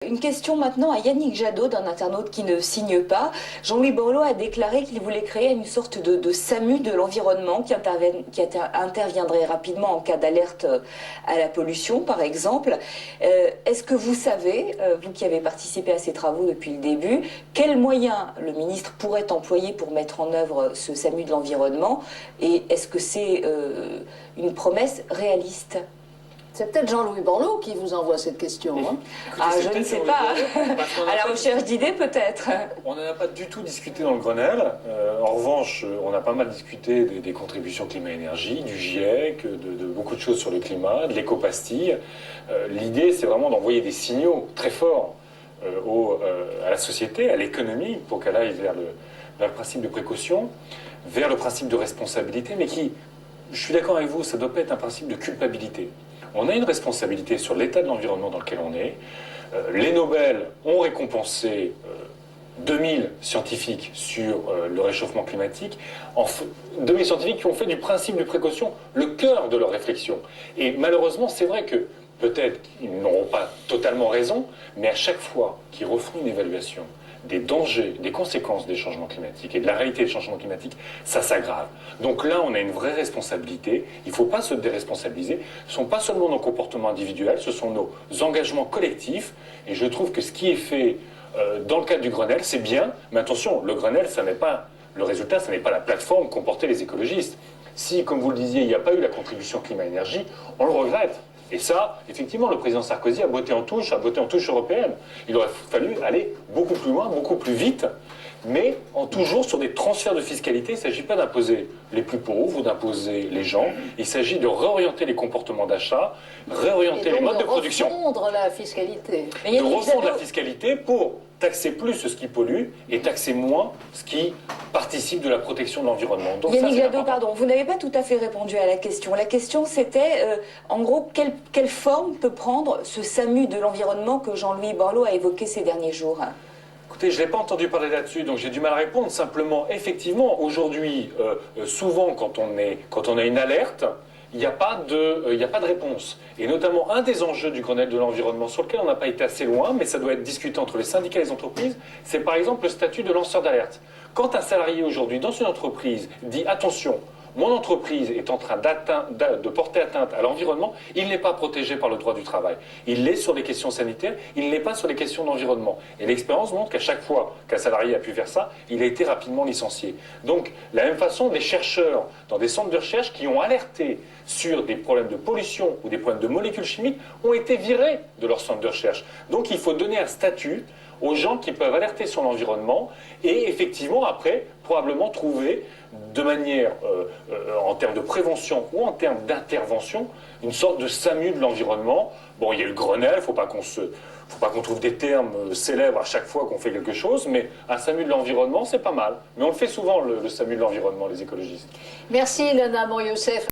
Une question maintenant à Yannick Jadot, d'un internaute qui ne signe pas. Jean-Louis Borloo a déclaré qu'il voulait créer une sorte de SAMU de l'environnement qui interviendrait rapidement en cas d'alerte à la pollution, par exemple. Est-ce que vous savez, vous qui avez participé à ces travaux depuis le début, quels moyens le ministre pourrait employer pour mettre en œuvre ce SAMU de l'environnement? Et est-ce que c'est une promesse réaliste? C'est peut-être Jean-Louis Borloo qui vous envoie cette question. Hein. Écoutez, je ne sais pas. À la recherche d'idées, peut-être. On n'en a pas du tout discuté dans le Grenelle. En revanche, on a pas mal discuté des contributions climat-énergie, du GIEC, de beaucoup de choses sur le climat, de l'éco-pastille. L'idée, c'est vraiment d'envoyer des signaux très forts à la société, à l'économie, pour qu'elle aille vers le principe de précaution, vers le principe de responsabilité, mais qui, je suis d'accord avec vous, ça ne doit pas être un principe de culpabilité. On a une responsabilité sur l'état de l'environnement dans lequel on est. Les Nobel ont récompensé 2000 scientifiques sur le réchauffement climatique, 2000 scientifiques qui ont fait du principe de précaution le cœur de leur réflexion. Et malheureusement, c'est vrai que peut-être qu'ils n'auront pas totalement raison, mais à chaque fois qu'ils refont une évaluation des dangers, des conséquences des changements climatiques et de la réalité des changements climatiques, ça s'aggrave. Donc là, on a une vraie responsabilité. Il ne faut pas se déresponsabiliser. Ce ne sont pas seulement nos comportements individuels, ce sont nos engagements collectifs. Et je trouve que ce qui est fait dans le cadre du Grenelle, c'est bien. Mais attention, le Grenelle, ça n'est pas le résultat, ça n'est pas la plateforme qu'ont porté les écologistes. Si, comme vous le disiez, il n'y a pas eu la contribution climat-énergie, on le regrette. Et ça, effectivement, le président Sarkozy a botté en touche européenne. Il aurait fallu aller beaucoup plus loin, beaucoup plus vite, mais toujours sur des transferts de fiscalité. Il ne s'agit pas d'imposer les plus pauvres ou d'imposer les gens. Il s'agit de réorienter les comportements d'achat, réorienter les modes de production. De refondre la fiscalité. De refondre la fiscalité pour taxer plus ce qui pollue et taxer moins ce qui participe de la protection de l'environnement. Yannick Jadot, pardon, vous n'avez pas tout à fait répondu à la question. La question c'était, en gros, quelle forme peut prendre ce SAMU de l'environnement que Jean-Louis Borloo a évoqué ces derniers jours? Écoutez, je n'ai pas entendu parler là-dessus, donc j'ai du mal à répondre. Simplement, effectivement, aujourd'hui, souvent, quand on a une alerte, il n'y a pas de réponse. Et notamment, un des enjeux du Grenelle de l'environnement sur lequel on n'a pas été assez loin, mais ça doit être discuté entre les syndicats et les entreprises, c'est par exemple le statut de lanceur d'alerte. Quand un salarié aujourd'hui dans une entreprise dit « attention », mon entreprise est en train de porter atteinte à l'environnement, il n'est pas protégé par le droit du travail. Il l'est sur les questions sanitaires, il n'est pas sur les questions d'environnement. Et l'expérience montre qu'à chaque fois qu'un salarié a pu faire ça, il a été rapidement licencié. Donc, de la même façon, des chercheurs dans des centres de recherche qui ont alerté sur des problèmes de pollution ou des problèmes de molécules chimiques ont été virés de leur centre de recherche. Donc, il faut donner un statut aux gens qui peuvent alerter sur l'environnement et effectivement, après, probablement trouver de manière, en termes de prévention ou en termes d'intervention, une sorte de SAMU de l'environnement. Bon, il y a le Grenelle, il ne faut pas qu'on trouve des termes célèbres à chaque fois qu'on fait quelque chose, mais un SAMU de l'environnement, c'est pas mal. Mais on le fait souvent, le SAMU de l'environnement, les écologistes. Merci, Lana Morioussef.